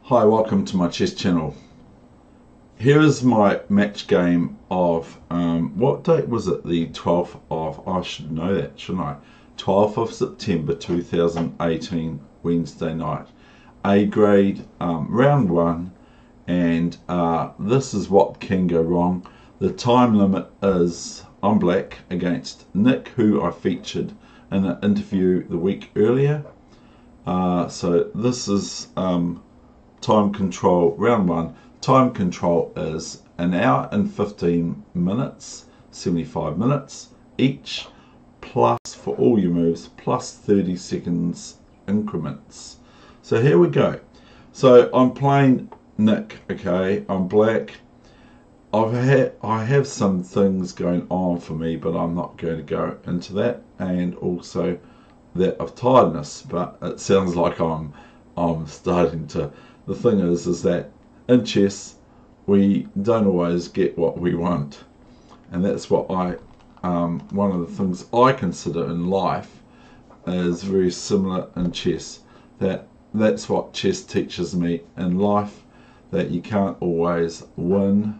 Hi, welcome to my chess channel. Here is my match game of, what date was it? The 12th of, I should know that, shouldn't I? 12th of September 2018, Wednesday night. A grade, round one, and this is what can go wrong. The time limit is, I'm black against Nick, who I featured in an interview the week earlier. So this is time control, round one. Time control is an hour and 15 minutes, 75 minutes each, plus for all your moves, plus 30 seconds increments. So here we go. So I'm playing Nick, okay, I'm black. I have some things going on for me, but I'm not going to go into that, and also that of tiredness, but it sounds like I'm starting to. The thing is that in chess we don't always get what we want, and that's what one of the things I consider in life is very similar in chess. That's what chess teaches me in life, that you can't always win,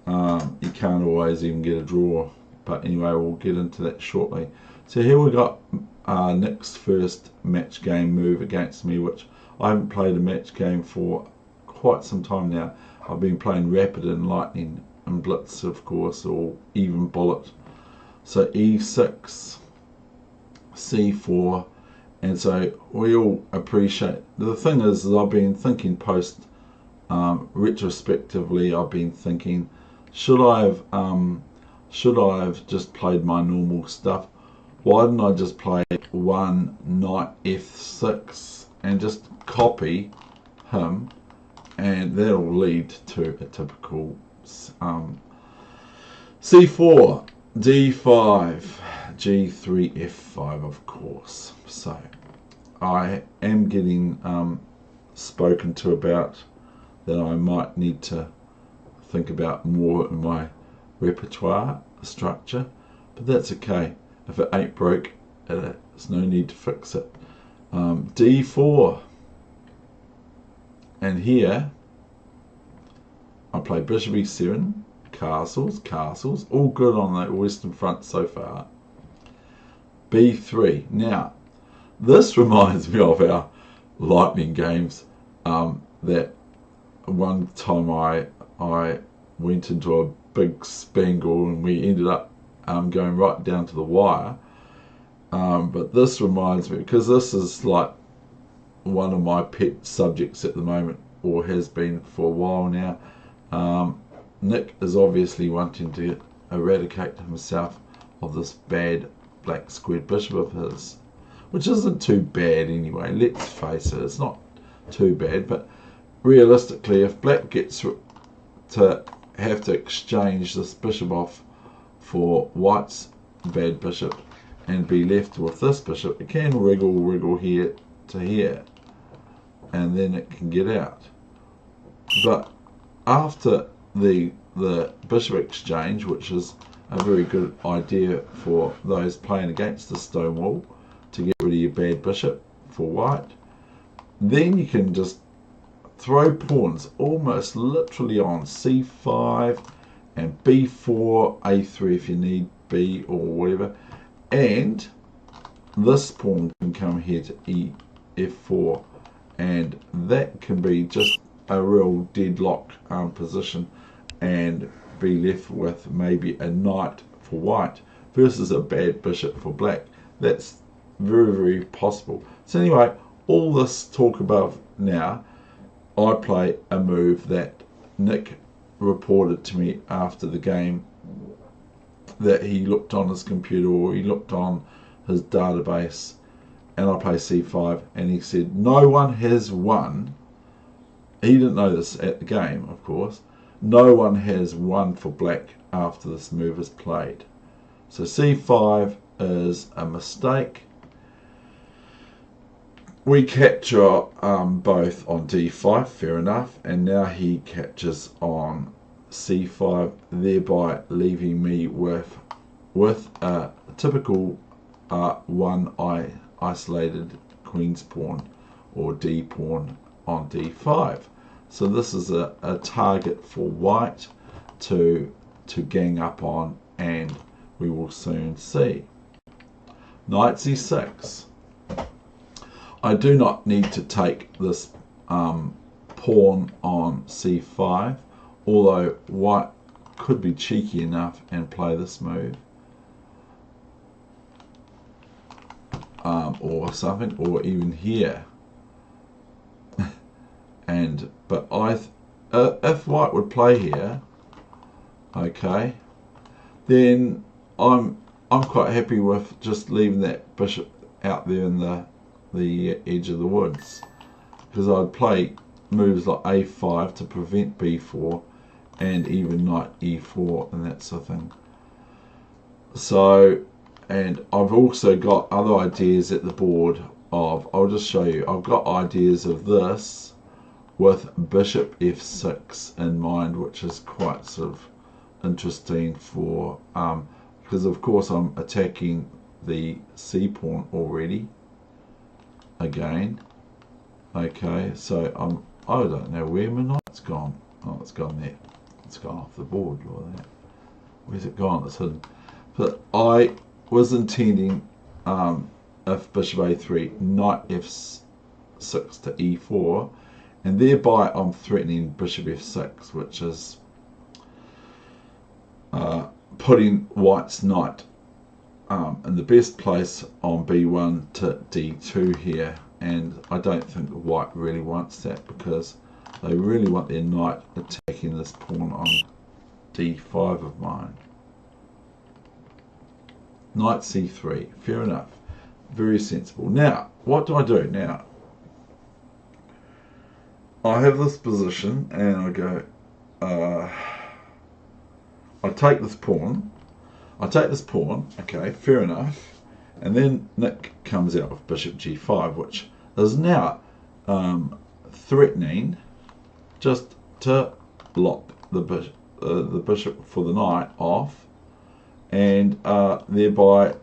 you can't always even get a draw. But anyway, we'll get into that shortly. So here we got Nick's first match game move against me, which I haven't played a match game for quite some time now. I've been playing Rapid and Lightning and Blitz, of course, or even Bullet. So e6, c4, and so we all appreciate. The thing is I've been thinking retrospectively, I've been thinking, should I have just played my normal stuff? Why didn't I just play one knight f6 and just copy him, and that'll lead to a typical c4, d5, g3, f5, of course. So I am getting spoken to about that I might need to think about more in my repertoire structure, but that's okay. If it ain't broke, there's no need to fix it. d4, and here I play bishop e7, castles, all good on the western front so far. b3. Now this reminds me of our lightning games, that one time I went into a big spangle and we ended up going right down to the wire. But this reminds me, because this is like one of my pet subjects at the moment, or has been for a while now. Nick is obviously wanting to eradicate himself of this bad black squared bishop of his, which isn't too bad anyway, let's face it, it's not too bad. But realistically, if black gets to have to exchange this bishop off for white's bad bishop and be left with this bishop, it can wriggle here to here, and then it can get out. But after the bishop exchange, which is a very good idea for those playing against the stone wall to get rid of your bad bishop for white, then you can just throw pawns almost literally on c5 and b4, a3 if you need b or whatever, and this pawn can come here to f4, and that can be just a real deadlock position and be left with maybe a knight for white versus a bad bishop for black. That's very possible. So anyway, all this talk above now, I play a move that Nick reported to me after the game, that he looked on his computer or he looked on his database, and I play c5, and he said no one has won. He didn't know this at the game, of course. No one has won for black after this move is played. So c5 is a mistake. We capture both on d5, fair enough, and now he captures on c5, thereby leaving me with a typical isolated queen's pawn or d pawn on d5. So this is a target for white to gang up on, and we will soon see. Knight c6. I do not need to take this pawn on c5, although white could be cheeky enough and play this move. Or something, or even here. But if white would play here, okay, then I'm quite happy with just leaving that bishop out there in the edge of the woods, because I'd play moves like a5 to prevent b4 and even knight e4 and that sort of thing. So, and I've also got other ideas at the board of, I'll just show you, I've got ideas of this with bishop f6 in mind, which is quite sort of interesting for, because of course I'm attacking the c pawn already, again. Okay, so I don't know where my knight's gone. Oh, it's gone there. It's gone off the board. Look at that. Where's it gone? It's hidden. But I was intending, if bishop a3, knight f6 to e4, and thereby I'm threatening bishop f6, which is putting white's knight in the best place on b1 to d2 here, and I don't think white really wants that, because they really want their knight attacking this pawn on d5 of mine. Knight c3, fair enough, very sensible. Now, what do I do now? I have this position, and I go, I take this pawn, okay, fair enough, and then Nick comes out with bishop g5, which is now threatening just to lock the bishop for the knight off, and thereby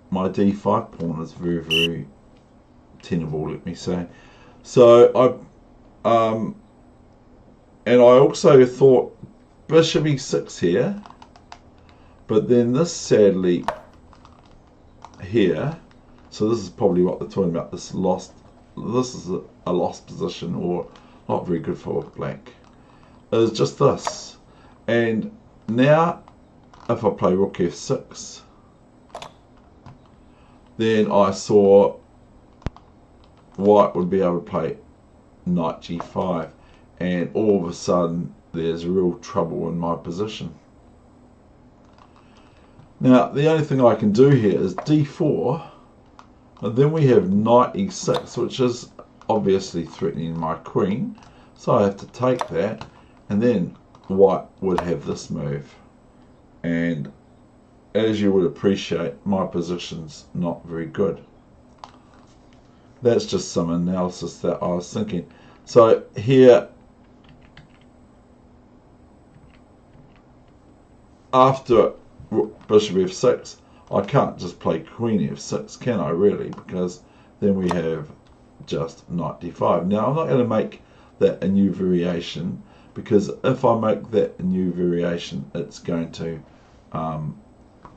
my d5 pawn is very, very tenable, let me say. So and I also thought bishop e6 here, but then this sadly here, so this is probably what they're talking about, this is a lost position, or not very good for black, is just this. And now if I play rook f6, then I saw white would be able to play knight g5, and all of a sudden there's real trouble in my position. Now the only thing I can do here is d4, and then we have knight e6, which is obviously threatening my queen, so I have to take that, and then white would have this move, and as you would appreciate, my position's not very good. That's just some analysis that I was thinking. So here, after bishop f6, I can't just play queen f6, can I really? Because then we have just knight d5. Now I'm not going to make that a new variation, because if I make that a new variation, it's going to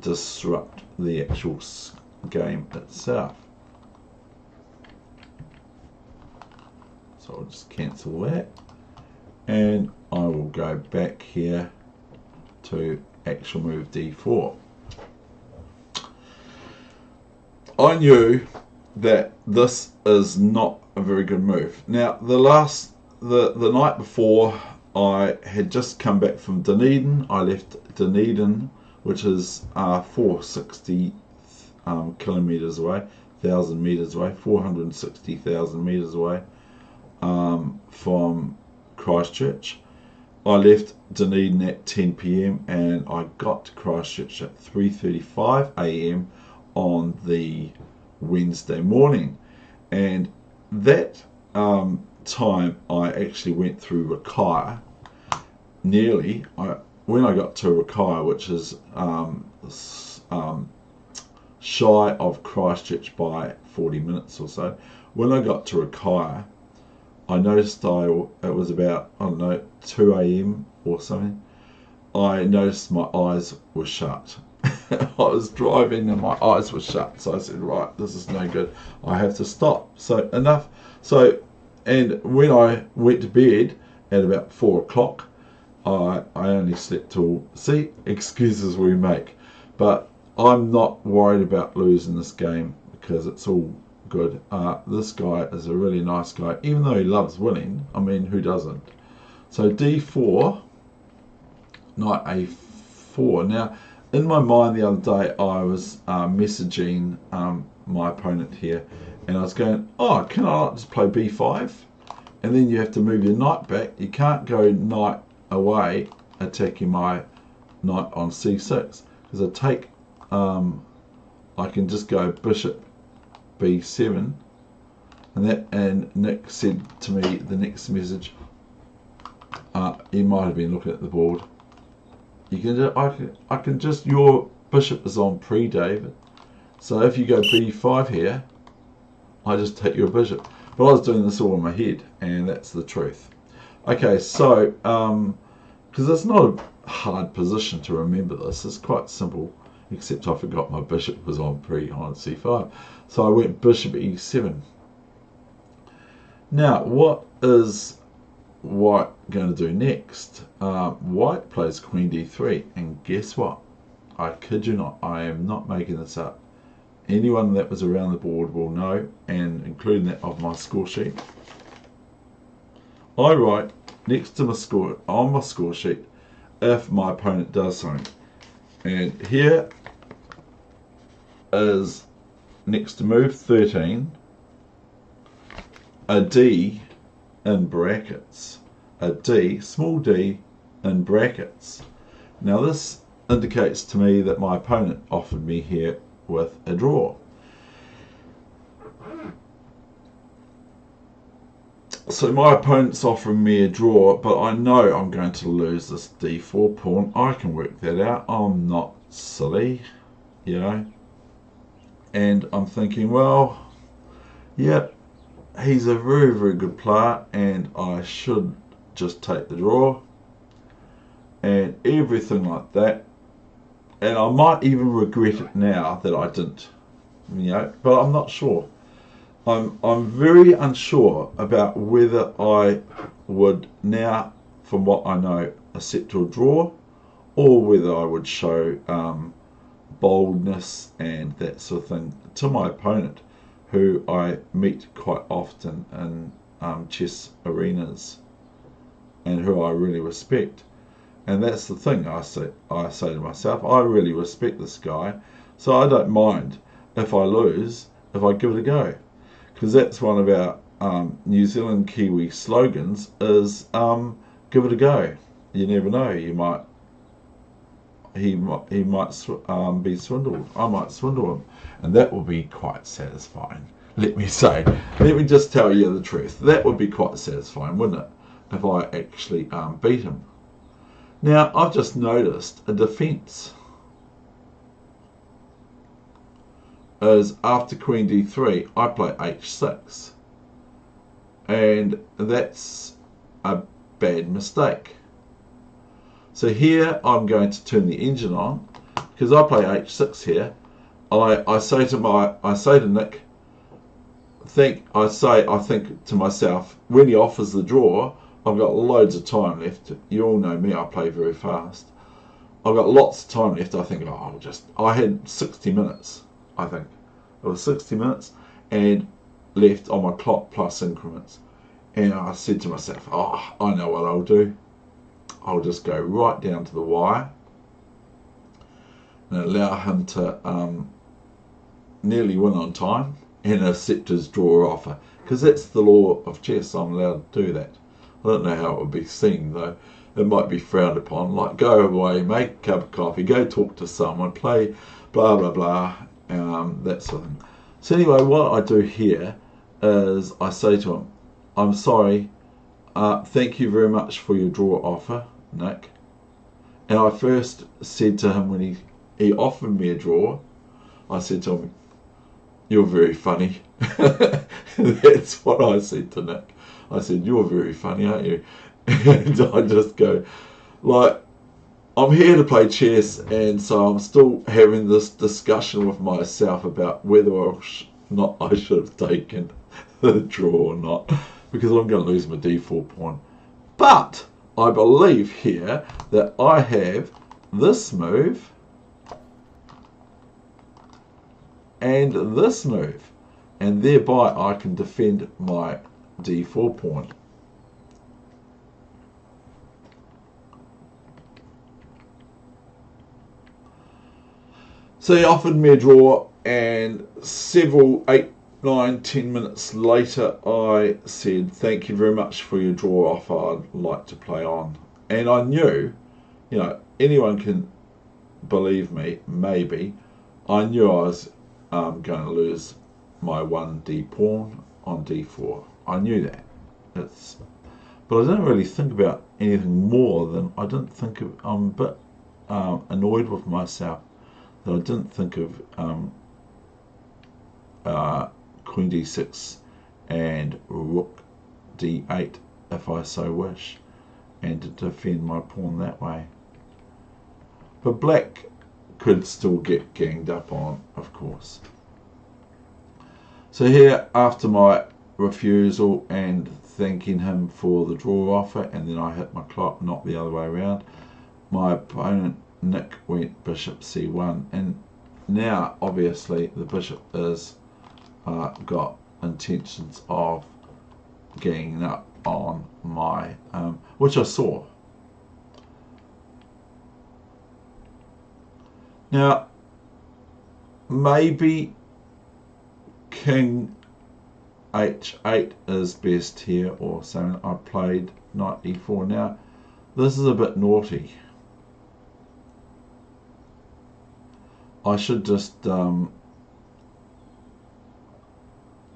disrupt the actual game itself. So I'll just cancel that, and I will go back here to actual move d4. I knew that this is not a very good move. Now the night before, I had just come back from Dunedin. I left Dunedin, which is 460 kilometers away, 1,000 meters away, 460,000 meters away from Christchurch. I left Dunedin at 10 p.m. and I got to Christchurch at 3:35 a.m. on the Wednesday morning, and that time I actually went through Rakaya. When I got to Rakaya, which is shy of Christchurch by 40 minutes or so, when I got to Rakaya, I noticed it was about, I don't know, 2 a.m. or something. I noticed my eyes were shut. I was driving and my eyes were shut. So I said, right, this is no good. I have to stop. So enough. So, and when I went to bed at about 4 o'clock, I only slept till, see, excuses we make. But I'm not worried about losing this game because it's all good. This guy is a really nice guy, even though he loves winning. I mean, who doesn't? So d4, knight a4. Now, in my mind the other day, I was messaging my opponent here, and I was going, oh, can I not just play b5? And then you have to move your knight back. You can't go knight away attacking my knight on c6, because I take, I can just go bishop b7, and Nick said to me the next message, he might have been looking at the board. You can just, I can just, your bishop is on pre-David, so if you go b5 here, I just take your bishop. But I was doing this all in my head, and that's the truth. Okay, so because it's not a hard position to remember this, it's quite simple, except I forgot my bishop was on on c5. So I went bishop e7. Now, what is white going to do next? White plays queen d3, and guess what? I kid you not, I am not making this up. Anyone that was around the board will know, and including that of my score sheet. I write next to my score, on my score sheet, if my opponent does something. And here is, next to move 13, a D in brackets. A D, small d, in brackets. Now this indicates to me that my opponent offered me here with a draw. So my opponent's offering me a draw, but I know I'm going to lose this d4 pawn. I can work that out. I'm not silly, you know. And I'm thinking, well, yeah, he's a very, very good player, and I should just take the draw and everything like that. And I might even regret it now that I didn't, you know, but I'm not sure. I'm very unsure about whether I would now, from what I know, accept a draw, or whether I would show boldness and that sort of thing to my opponent, who I meet quite often in chess arenas, and who I really respect. And that's the thing, I say to myself, I really respect this guy, so I don't mind if I lose, if I give it a go. Because that's one of our New Zealand Kiwi slogans is give it a go. You never know, he might be swindled. I might swindle him, and that will be quite satisfying. Let me just tell you the truth. That would be quite satisfying, wouldn't it, if I actually beat him. Now, I've just noticed a defence is after queen d3, I play h6. And that's a bad mistake. So here I'm going to turn the engine on, because I play h6 here. I say to Nick, I think to myself, when he offers the draw, I've got loads of time left. You all know me, I play very fast. I've got lots of time left. I think, oh, I had 60 minutes, I think. It was 60 minutes and left on my clock plus increments. And I said to myself, oh, I know what I'll do. I'll just go right down to the wire and allow him to nearly win on time and accept his draw offer. Because that's the law of chess, I'm allowed to do that. I don't know how it would be seen though. It might be frowned upon, like go away, make a cup of coffee, go talk to someone, play blah blah blah, that sort of thing. So anyway, what I do here is I say to him, I'm sorry, thank you very much for your draw offer, Nick. And I first said to him when he offered me a draw, I said to him, you're very funny. That's what I said to Nick. I said, "You're very funny, aren't you?" And I just go, like, I'm here to play chess, and so I'm still having this discussion with myself about whether or not I should have taken the draw or not, because I'm going to lose my d4 pawn. But I believe here that I have this move and this move, and thereby I can defend my d4 pawn. So he offered me a draw, and several 8, 9, 10 minutes later I said, "Thank you very much for your draw offer, I'd like to play on." And I knew, you know, anyone can believe me, maybe, I knew I was going to lose my 1d pawn on d4. I knew that. But I didn't really think about anything more than I'm a bit annoyed with myself that I didn't think of queen d6 and rook d8 if I so wish, and to defend my pawn that way. But black could still get ganged up on, of course. So here, after my refusal and thanking him for the draw offer, and then I hit my clock, not the other way around, my opponent Nick went bishop c1, and now obviously the bishop is got intentions of ganging up on my which I saw. Now maybe king h8 is best here, or something. I played knight e4. Now this is a bit naughty. I should just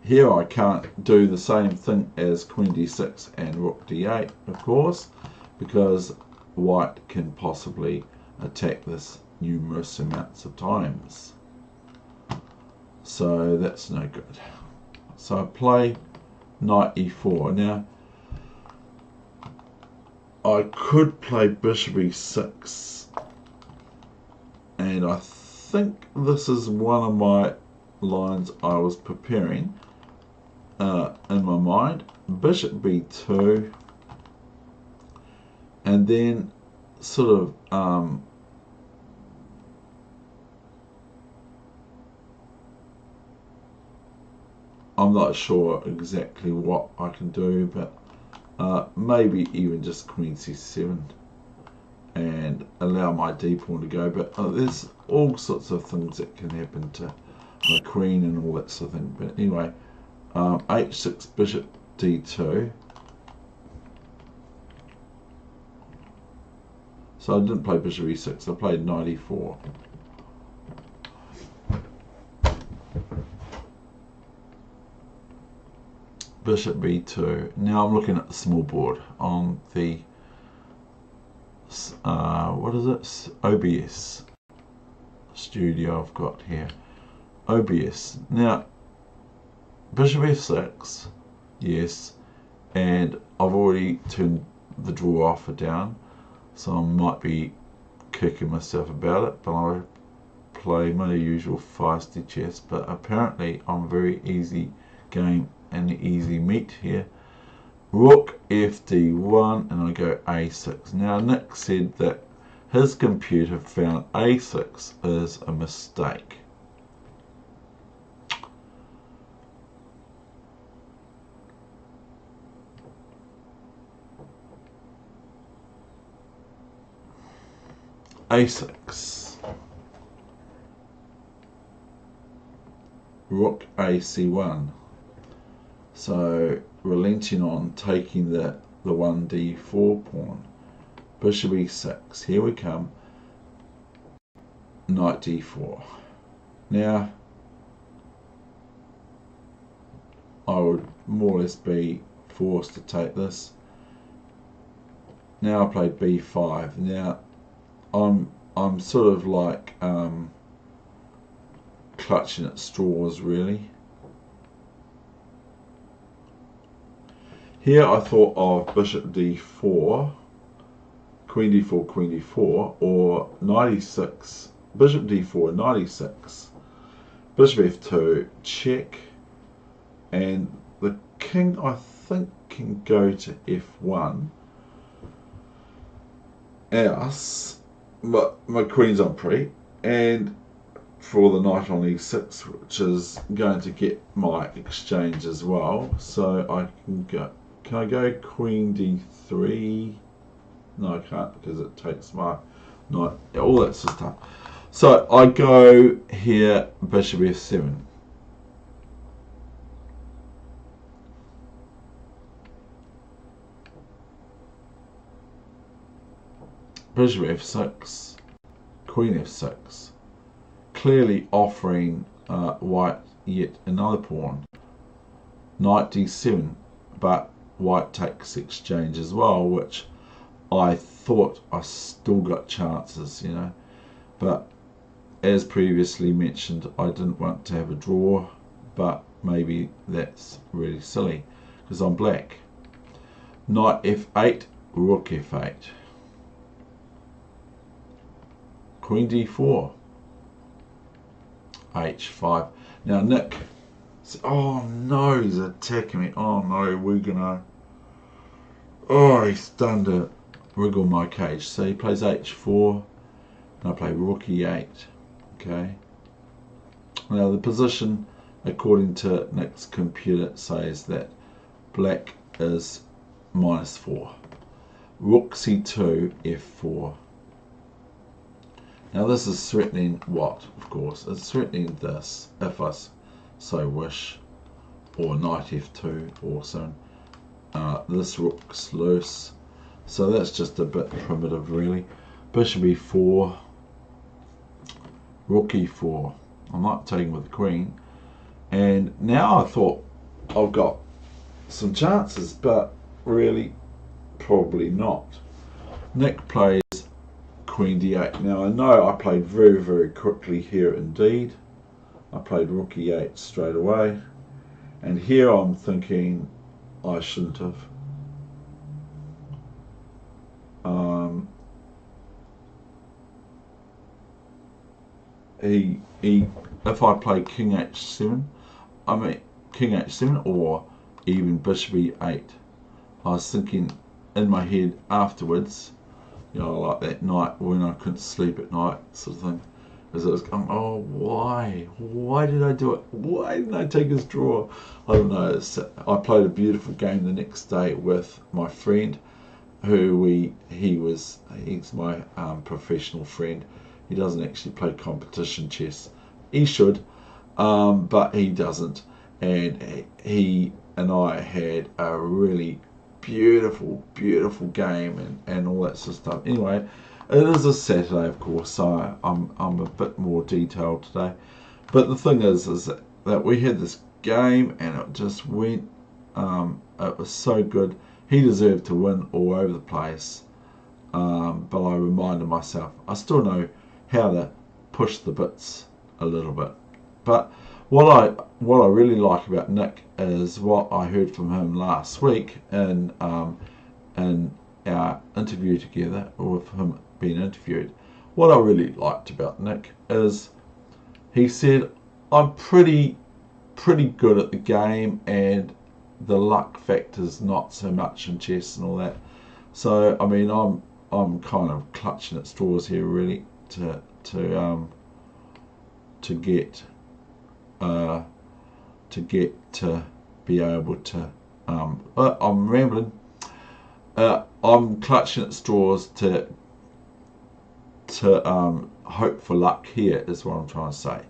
here I can't do the same thing as queen d6 and rook d8, of course, because white can possibly attack this numerous amounts of times. So that's no good. So I play knight e4. Now I could play bishop e6, and I think this is one of my lines I was preparing in my mind. Bishop b2, and then sort of I'm not sure exactly what I can do, but maybe even just queen c7 and allow my d pawn to go. But there's all sorts of things that can happen to my queen and all that sort of thing. But anyway, h6, bishop d2. So I didn't play bishop e6, I played knight e4. Bishop b2. Now I'm looking at the small board on the what is it? OBS studio I've got here. OBS. Now bishop f6, yes, and I've already turned the draw offer down, so I might be kicking myself about it, but I play my usual feisty chess. But apparently I'm very easy game and easy meat here. Rook fd1, and I go a6. Now Nick said that his computer found a6 is a mistake. a6, rook ac1. So relenting on taking the 1d4 pawn. Bishop e6. Here we come. Knight d4. Now I would more or less be forced to take this. Now I played b5. Now I'm sort of like clutching at straws, really. Here I thought of bishop d4, queen d4, queen d4, or knight e6, bishop d4, knight e6, bishop f2, check, and the king I think can go to f1, else, but my queen's on pre, and for the knight on e6, which is going to get my exchange as well. So I can I go queen d3? No, I can't, because it takes my knight, all that sort of stuff. So I go here, bishop f7. Bishop f6, queen f6, clearly offering white yet another pawn. Knight d7, but white takes exchange as well, which I thought I still got chances, you know, but as previously mentioned, I didn't want to have a draw, but maybe that's really silly because I'm black. Knight f8, rook f8, queen d4, h5. Now Nick, oh no, he's attacking me. Oh no, we're gonna, oh, he's done to wriggle my cage. So he plays h4, and I play rook e8. Okay. Now the position, according to Nick's computer, says that black is -4. Rook c2, f4. Now this is threatening what? Of course, it's threatening this, if I so wish, or knight f2 also. This rook's loose, so that's just a bit primitive really. Bishop e4, rook e4. I'm not taking with the queen, and now I thought I've got some chances, but really probably not. Nick plays queen d8. Now I know I played very, very quickly here indeed. I played rook e8 straight away, and here I'm thinking I shouldn't have. If I play king h7, I mean king h7 or even bishop e8, I was thinking in my head afterwards, you know, like that night when I couldn't sleep at night sort of thing, as it was going, oh, why did I do it? Why didn't I take his draw? I don't know. I played a beautiful game the next day with my friend, who he's my professional friend. He doesn't actually play competition chess. He should, but he doesn't. And he and I had a really beautiful game and all that sort of stuff. Anyway, it is a Saturday, of course, so I'm a bit more detailed today. But the thing is that we had this game and it just went. It was so good. He deserved to win all over the place. But I reminded myself, I still know how to push the bits a little bit. But what I really like about Nick is what I heard from him last week in our interview together, or with him being interviewed. What I really liked about Nick is he said, I'm pretty good at the game and the luck factor's not so much in chess and all that. So I mean I'm kind of clutching at straws here really to get to be able to I'm rambling. I'm clutching at straws to hope for luck here is what I'm trying to say.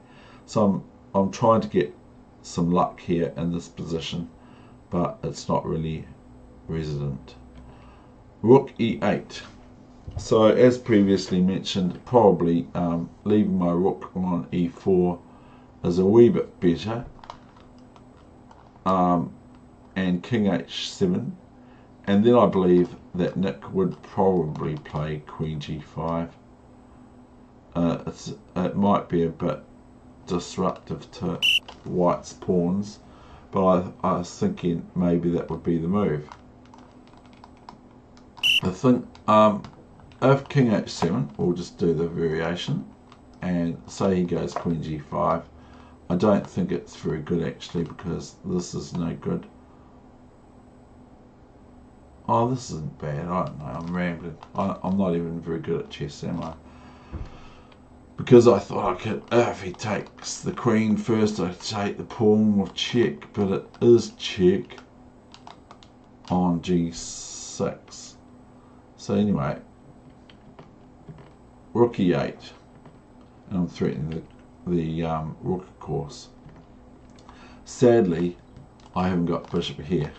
So I'm trying to get some luck here in this position, but it's not really resident. Rook e8. So as previously mentioned, probably leaving my rook on e4 is a wee bit better, and king h7, and then I believe that Nick would probably play queen g5. It might be a bit disruptive to white's pawns, but I was thinking maybe that would be the move. I think if king h7, we'll just do the variation, and say he goes queen g5. I don't think it's very good actually, because this is no good. Oh, this isn't bad. I don't know. I'm rambling. I'm not even very good at chess, am I? Because I thought I could, if he takes the queen first, I take the pawn with check, but it is check on g6. So anyway, rook e8, and I'm threatening the rook, of course. Sadly, I haven't got bishop here.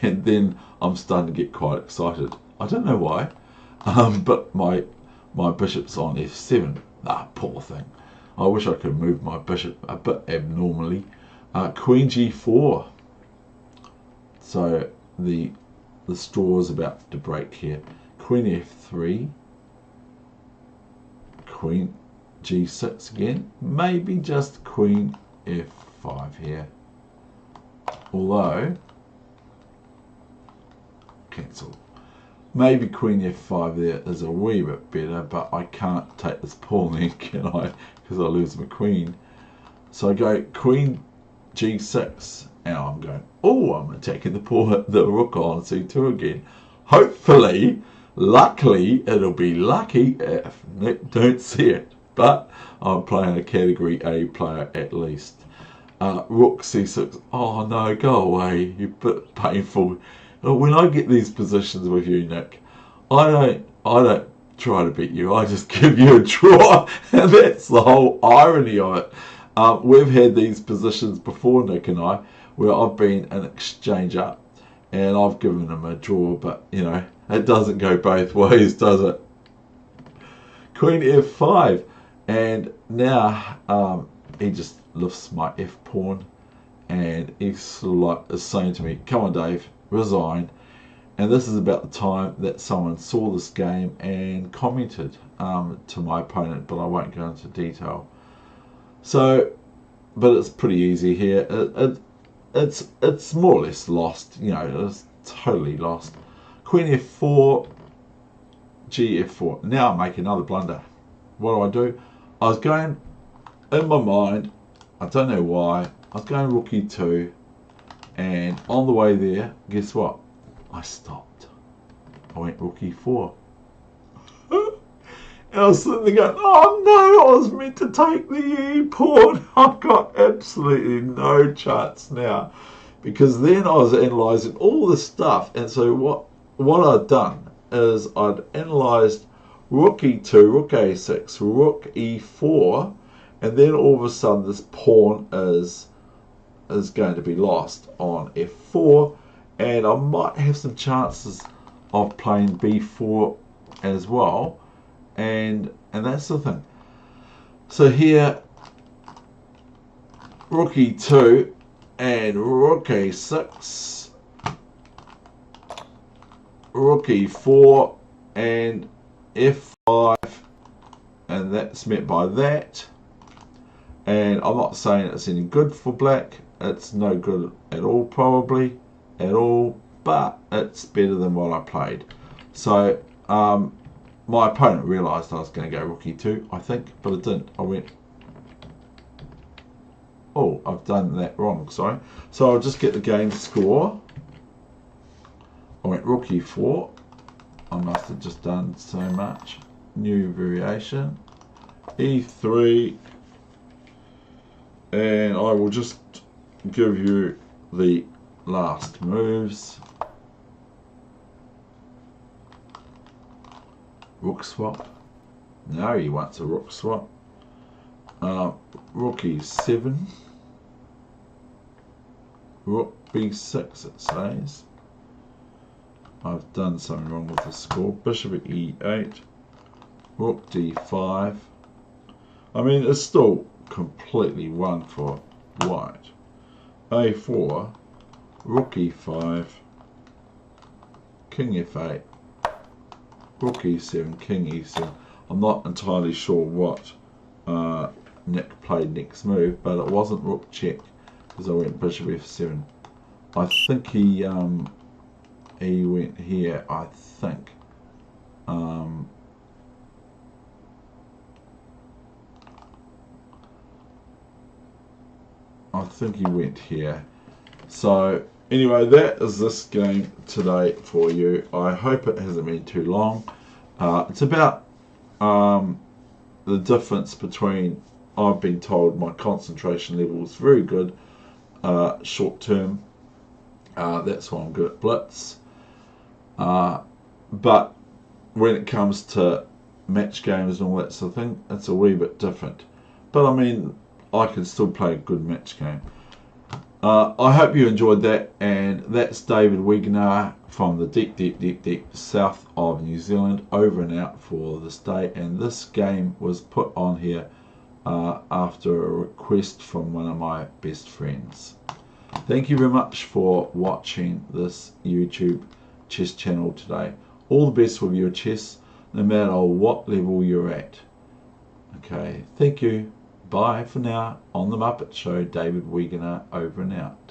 And then I'm starting to get quite excited. I don't know why, but my bishop's on f7. Ah, poor thing. I wish I could move my bishop a bit abnormally. Queen g4. So the straw is about to break here. Queen f3. Queen g6 again. Maybe just queen f5 here. Although, cancel. Maybe queen f5 there is a wee bit better, but I can't take this pawn then, can I? Because I lose my queen. So I go queen g6. Now I'm going, oh, I'm attacking the rook on c2 again. Hopefully, luckily, it'll be lucky if I don't see it. But I'm playing a category A player at least. Rook c6. Oh no, go away. You're a bit painful. When I get these positions with you, Nick, I don't try to beat you. I just give you a draw, and that's the whole irony of it. We've had these positions before, Nick and I, where I've been an exchange up, and I've given him a draw, but you know it doesn't go both ways, does it? Queen f5, and now he just lifts my f pawn, and he's sort of like saying to me, "Come on, Dave. Resign." And this is about the time that someone saw this game and commented to my opponent, but I won't go into detail. So, but it's pretty easy here. It's more or less lost. You know, it's totally lost. Queen f4, g f4. Now I make another blunder. What do? I was going in my mind. I don't know why. I was going rook e2. And on the way there, guess what? I stopped. I went rook e4. And I was sitting there going, oh no, I was meant to take the e pawn. I've got absolutely no chance now. Because then I was analysing all this stuff. And so what I'd done is I'd analysed rook e2, rook a6, rook e4. And then all of a sudden this pawn is going to be lost on f4, and I might have some chances of playing b4 as well, and that's the thing. So here, rook e2 and rook a6, rook e4 and f5, and that's met by that. And I'm not saying it's any good for black. It's no good at all, probably, at all, but it's better than what I played. So my opponent realised I was going to go rook e2, I think, but it didn't. I went, oh, I've done that wrong, sorry. So I'll just get the game score. I went rook e4. I must have just done so much. New variation. e3. And I will just give you the last moves. Rook swap. No, he wants a rook swap. Rook e7. Rook b6, it says. I've done something wrong with the score. Bishop at e8. Rook d5. I mean, it's still completely won for white. a4, rook e5, king f8, rook e7, king e7. I'm not entirely sure what Nick played next move, but it wasn't rook check because I went bishop f7. I think he he went here, I think. I think he went here. So anyway, that is this game today for you. I hope it hasn't been too long. It's about the difference between, I've been told my concentration level is very good short term. That's why I'm good at blitz. But when it comes to match games and all that sort of thing, it's a wee bit different. But I mean, I can still play a good match game. I hope you enjoyed that, and that's David Wegener from the deep south of New Zealand, over and out for this day. And this game was put on here after a request from one of my best friends. Thank you very much for watching this YouTube chess channel today. All the best with your chess, no matter what level you're at. Okay, thank you. Bye for now. On the Muppet Show, David Wegener, over and out.